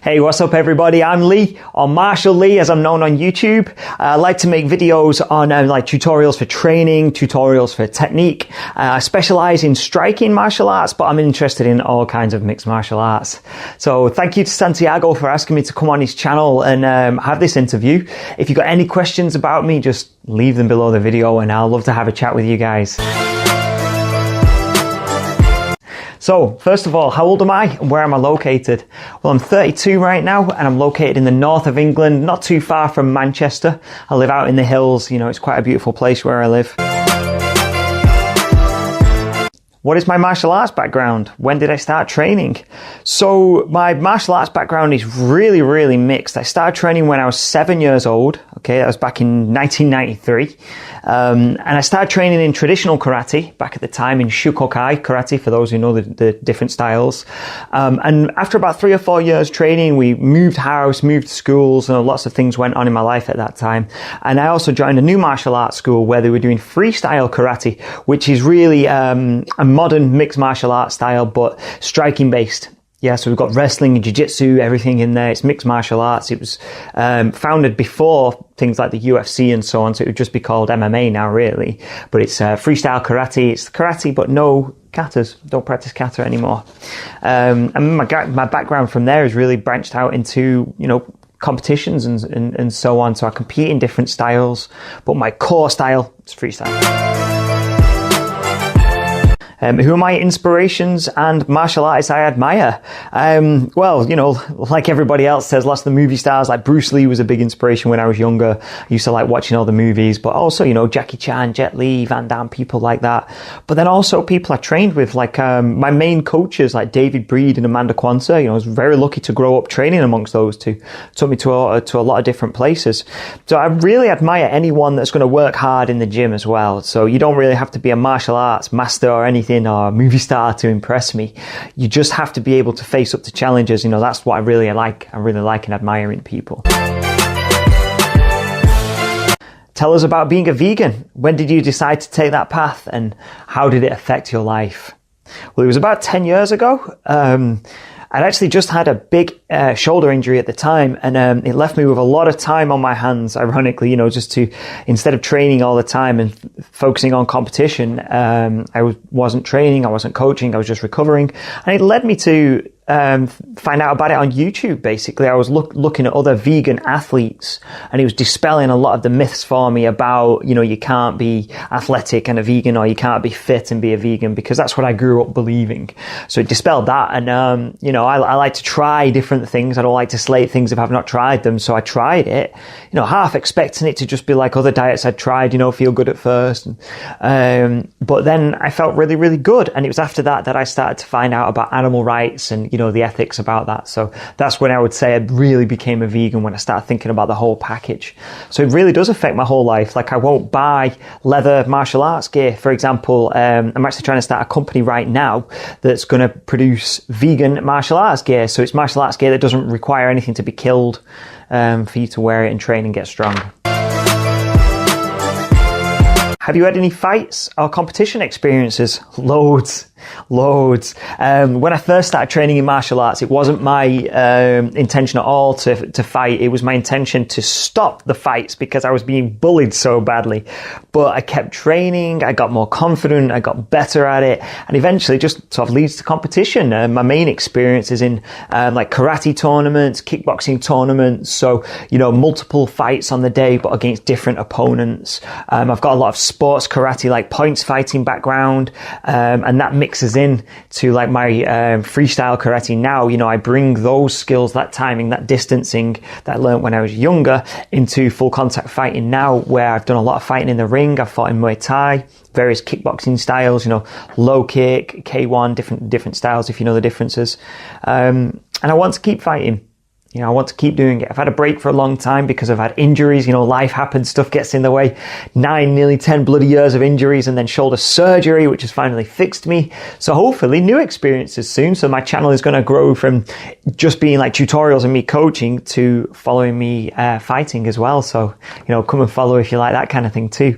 Hey, what's up everybody? I'm Lee, or Marshall Lee as I'm known on YouTube. I like to make videos on like tutorials for training, tutorials for technique. I specialize in striking martial arts, but I'm interested in all kinds of mixed martial arts. So thank you to Santiago for asking me to come on his channel and have this interview. If you've got any questions about me, just leave them below the video and I'll love to have a chat with you guys. So, first of all, how old am I and where am I located? Well, I'm 32 right now and I'm located in the north of England, not too far from Manchester. I live out in the hills, you know, it's quite a beautiful place where I live. What is my martial arts background? When did I start training? So my martial arts background is really mixed. I started training when I was 7 years old. Okay, that was back in 1993. And I started training in traditional karate back at the time, in Shukokai karate, for those who know the different styles. And after about 3 or 4 years training, we moved house, moved schools, and lots of things went on in my life at that time. And I also joined a new martial arts school where they were doing freestyle karate, which is really a modern mixed martial arts style, but striking based. Yeah, so we've got wrestling and jiu-jitsu, everything in there. It's mixed martial arts. It was founded before things like the UFC and so on, so it would just be called MMA now, really. But it's freestyle karate. It's karate, but no katas. Don't practice kata anymore. And my background from there is really branched out into, you know, competitions and so on. So I compete in different styles, but my core style is freestyle. Who are my inspirations and martial artists I admire? Well, you know, like everybody else says, lots of the movie stars, like Bruce Lee was a big inspiration when I was younger. I used to like watching all the movies, but also, you know, Jackie Chan, Jet Li, Van Damme, people like that. But then also people I trained with, like my main coaches, like David Breed and Amanda Kwanzaa. You know, I was very lucky to grow up training amongst those two. Took me to a lot of different places. So I really admire anyone that's going to work hard in the gym as well. So you don't really have to be a martial arts master or anything, or a movie star to impress me. You just have to be able to face up to challenges. You know, that's what I really like. I really like and admire in people. Tell us about being a vegan. When did you decide to take that path and how did it affect your life? Well, it was about 10 years ago. I'd actually just had a big shoulder injury at the time, and it left me with a lot of time on my hands, ironically, you know, just to, instead of training all the time and focusing on competition, I wasn't training, I wasn't coaching, I was just recovering. And it led me to find out about it on YouTube, basically. I was looking at other vegan athletes, and it was dispelling a lot of the myths for me about, you know, you can't be athletic and a vegan, or you can't be fit and be a vegan, because that's what I grew up believing. So it dispelled that, and you know, I like to try different things. I don't like to slate things if I've not tried them. So I tried it, you know, half expecting it to just be like other diets I'd tried, you know, feel good at first. But then I felt really good. And it was after that I started to find out about animal rights and, you know, the ethics about that. So that's when I would say I really became a vegan, when I started thinking about the whole package. So it really does affect my whole life. Like, I won't buy leather martial arts gear, for example. I'm actually trying to start a company right now that's going to produce vegan martial arts gear. So it's martial arts gear that doesn't require anything to be killed, for you to wear it and train and get strong. Have you had any fights or competition experiences? Loads. When I first started training in martial arts, it wasn't my intention at all to fight. It was my intention to stop the fights because I was being bullied so badly. But I kept training, I got more confident, I got better at it, and eventually just sort of leads to competition. My main experience is in like karate tournaments, kickboxing tournaments. So, you know, multiple fights on the day, but against different opponents. I've got a lot of sports karate, like points fighting background, and that mixes in to like my freestyle karate now. You know, I bring those skills, that timing, that distancing that I learned when I was younger, into full contact fighting now, where I've done a lot of fighting in the ring. I've fought in Muay Thai, various kickboxing styles, you know, low kick, K1, different styles, if you know the differences. And I want to keep fighting. You know, I want to keep doing it. I've had a break for a long time because I've had injuries. You know, life happens, stuff gets in the way. 9, nearly 10 bloody years of injuries, and then shoulder surgery, which has finally fixed me. So hopefully new experiences soon. So my channel is going to grow from just being like tutorials and me coaching to following me fighting as well. So, you know, come and follow if you like that kind of thing too.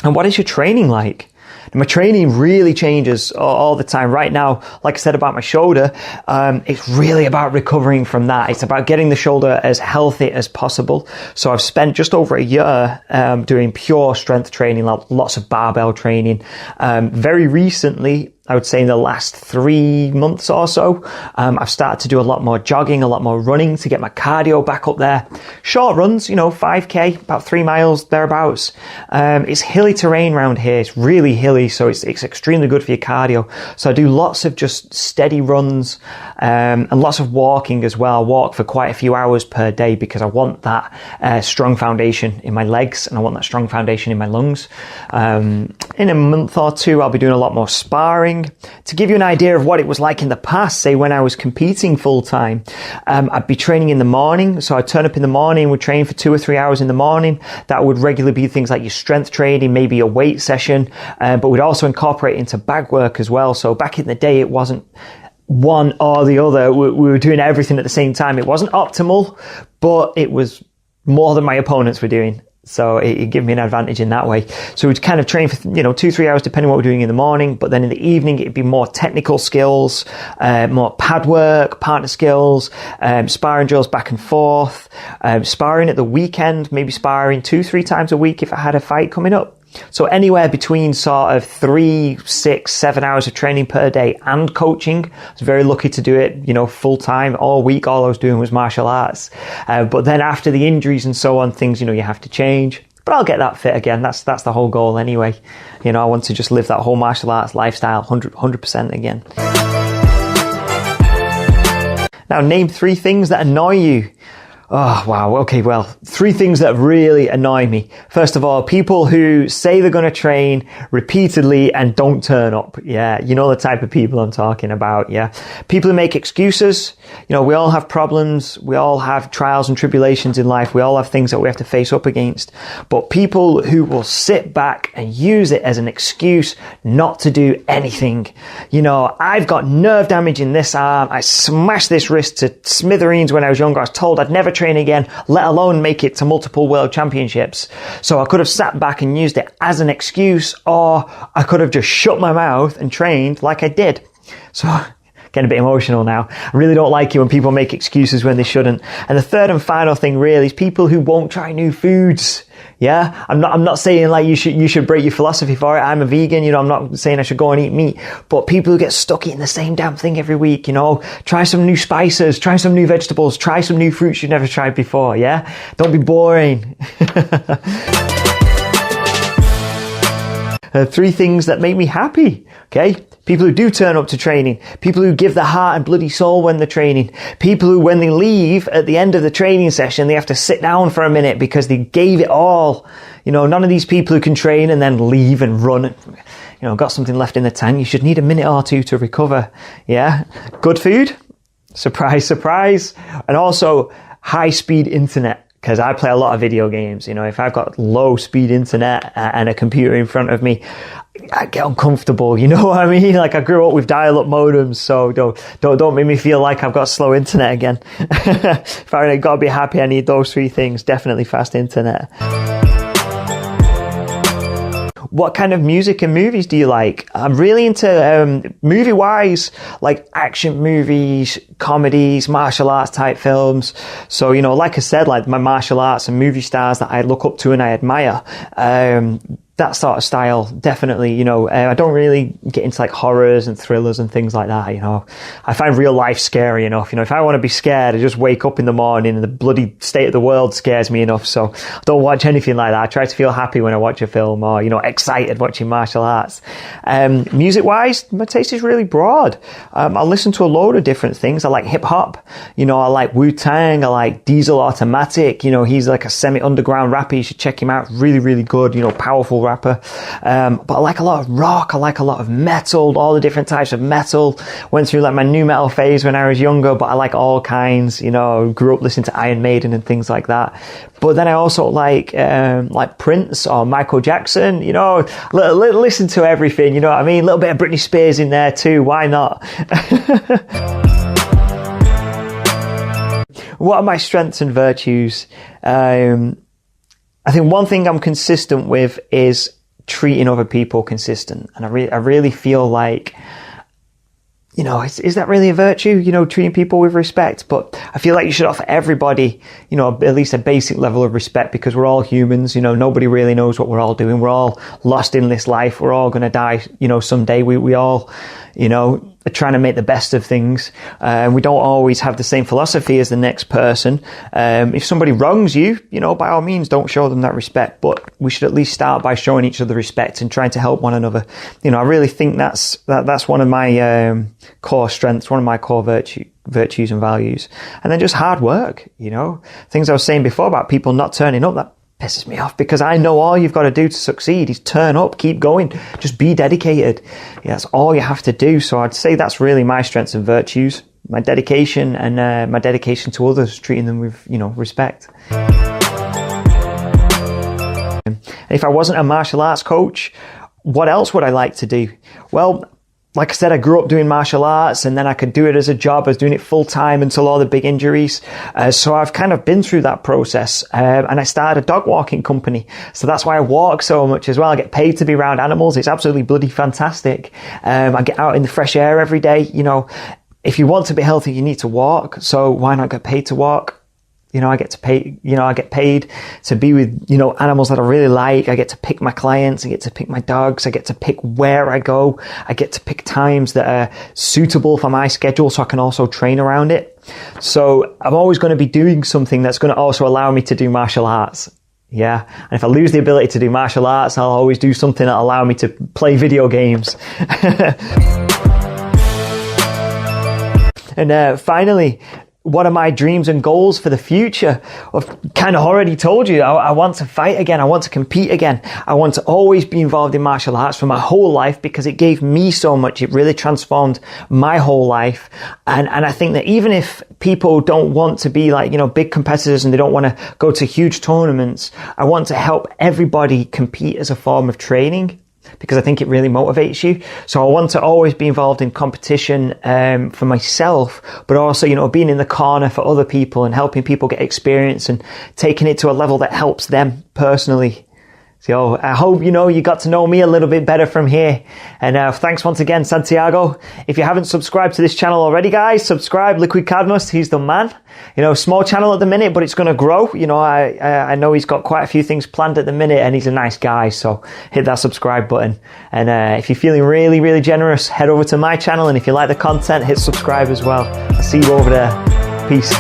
And what is your training like? My training really changes all the time. Right now, like I said about my shoulder, it's really about recovering from that. It's about getting the shoulder as healthy as possible. So I've spent just over a year doing pure strength training, lots of barbell training. Very recently, I would say in the last 3 months or so, I've started to do a lot more jogging, a lot more running to get my cardio back up there. Short runs, 5k, about 3 miles, thereabouts. It's hilly terrain around here. It's really hilly, so it's extremely good for your cardio. So I do lots of just steady runs, and lots of walking as well. I walk for quite a few hours per day because I want that strong foundation in my legs, and I want that strong foundation in my lungs. In a month or two, I'll be doing a lot more sparring. To give you an idea of what it was like in the past, say when I was competing full time, I'd be training in the morning. So I'd turn up in the morning, would train for 2 or 3 hours in the morning. That would regularly be things like your strength training, maybe a weight session, but we'd also incorporate into bag work as well. So back in the day, it wasn't one or the other. We were doing everything at the same time. It wasn't optimal, but it was more than my opponents were doing. So it gave me an advantage in that way. So we'd kind of train for, 2-3 hours, depending on what we're doing in the morning. But then in the evening, it'd be more technical skills, more pad work, partner skills, sparring drills back and forth, sparring at the weekend, maybe sparring 2-3 times a week if I had a fight coming up. So anywhere between sort of 3, 6, 7 hours of training per day and coaching. I was very lucky to do it, full time all week. All I was doing was martial arts. But then after the injuries and so on, things, you have to change. But I'll get that fit again. That's the whole goal anyway. I want to just live that whole martial arts lifestyle 100% again. Now, name 3 things that annoy you. Oh, wow. Okay, well, 3 things that really annoy me. First of all, people who say they're going to train repeatedly and don't turn up. Yeah, you know the type of people I'm talking about, yeah. People who make excuses. We all have problems. We all have trials and tribulations in life. We all have things that we have to face up against. But people who will sit back and use it as an excuse not to do anything. I've got nerve damage in this arm. I smashed this wrist to smithereens when I was younger. I was told I'd never train again, let alone make it to multiple world championships. So I could have sat back and used it as an excuse, or I could have just shut my mouth and trained like I did. So getting a bit emotional now. I really don't like it when people make excuses when they shouldn't. And the third and final thing really is people who won't try new foods. Yeah, I'm not saying like you should break your philosophy for it. I'm a vegan, I'm not saying I should go and eat meat, but people who get stuck eating the same damn thing every week, try some new spices, try some new vegetables, try some new fruits you've never tried before. Yeah, don't be boring. 3 things that make me happy. Okay. People who do turn up to training, people who give their heart and bloody soul when they're training, people who, when they leave at the end of the training session, they have to sit down for a minute because they gave it all. None of these people who can train and then leave and run, got something left in the tank. You should need a minute or 2 to recover. Yeah. Good food. Surprise, surprise. And also high speed internet. Because I play a lot of video games. If I've got low speed internet and a computer in front of me, I get uncomfortable. You know what I mean? Like I grew up with dial-up modems, so don't make me feel like I've got slow internet again. If I got to be happy, I need those 3 things. Definitely fast internet. What kind of music and movies do you like? I'm really into, movie-wise, like action movies, comedies, martial arts type films. So, like I said, like my martial arts and movie stars that I look up to and I admire, that sort of style, definitely, I don't really get into like horrors and thrillers and things like that, I find real life scary enough, if I want to be scared, I just wake up in the morning and the bloody state of the world scares me enough, so I don't watch anything like that. I try to feel happy when I watch a film or, excited watching martial arts. Music-wise, my taste is really broad. I listen to a load of different things. I like hip-hop, I like Wu-Tang, I like Diesel Automatic, he's like a semi-underground rapper, you should check him out, really, really good, powerful rapper. But I like a lot of rock, I like a lot of metal, all the different types of metal. Went through like my new metal phase when I was younger, but I like all kinds, grew up listening to Iron Maiden and things like that. But then I also like Prince or Michael Jackson, listen to everything, you know what I mean? A little bit of Britney Spears in there too, why not? What are my strengths and virtues? I think one thing I'm consistent with is treating other people consistent. And I really feel like, you know, is that really a virtue? You know, treating people with respect. But I feel like you should offer everybody, you know, at least a basic level of respect, because we're all humans. You know, nobody really knows what we're all doing. We're all lost in this life. We're all going to die, you know, someday. We all, you know, are trying to make the best of things. We don't always have the same philosophy as the next person. If somebody wrongs you, you know, by all means, don't show them that respect. But we should at least start by showing each other respect and trying to help one another. You know, I really think that's one of my core strengths, one of my core virtues and values. And then just hard work, you know. Things I was saying before about people not turning up, that pisses me off, because I know all you've got to do to succeed is turn up, keep going, just be dedicated. Yeah, that's all you have to do. So I'd say that's really my strengths and virtues, my dedication, and my dedication to others, treating them with, you know, respect. And if I wasn't a martial arts coach, what else would I like to do? Well, like I said, I grew up doing martial arts, and then I could do it as a job. I was doing it full time until all the big injuries. So I've kind of been through that process. And I started a dog walking company. So that's why I walk so much as well. I get paid to be around animals. It's absolutely bloody fantastic. I get out in the fresh air every day. You know, if you want to be healthy, you need to walk. So why not get paid to walk? You know, I get paid to be with, you know, animals that I really like. I get to pick my clients. I get to pick my dogs. I get to pick where I go. I get to pick times that are suitable for my schedule, so I can also train around it. So I'm always going to be doing something that's going to also allow me to do martial arts. Yeah. And if I lose the ability to do martial arts, I'll always do something that'll allow me to play video games. And finally, what are my dreams and goals for the future? I've kind of already told you, I want to fight again. I want to compete again. I want to always be involved in martial arts for my whole life, because it gave me so much. It really transformed my whole life. And I think that even if people don't want to be like, you know, big competitors and they don't want to go to huge tournaments, I want to help everybody compete as a form of training, because I think it really motivates you. So I want to always be involved in competition for myself, but also, you know, being in the corner for other people and helping people get experience and taking it to a level that helps them personally. So I hope, you know, you got to know me a little bit better from here. And thanks once again, Santiago. If you haven't subscribed to this channel already, guys, subscribe. Liquid Cadmus, he's the man. You know, small channel at the minute, but it's going to grow. You know, I know he's got quite a few things planned at the minute, and he's a nice guy. So hit that subscribe button. And if you're feeling really, really generous, head over to my channel. And if you like the content, hit subscribe as well. I'll see you over there. Peace.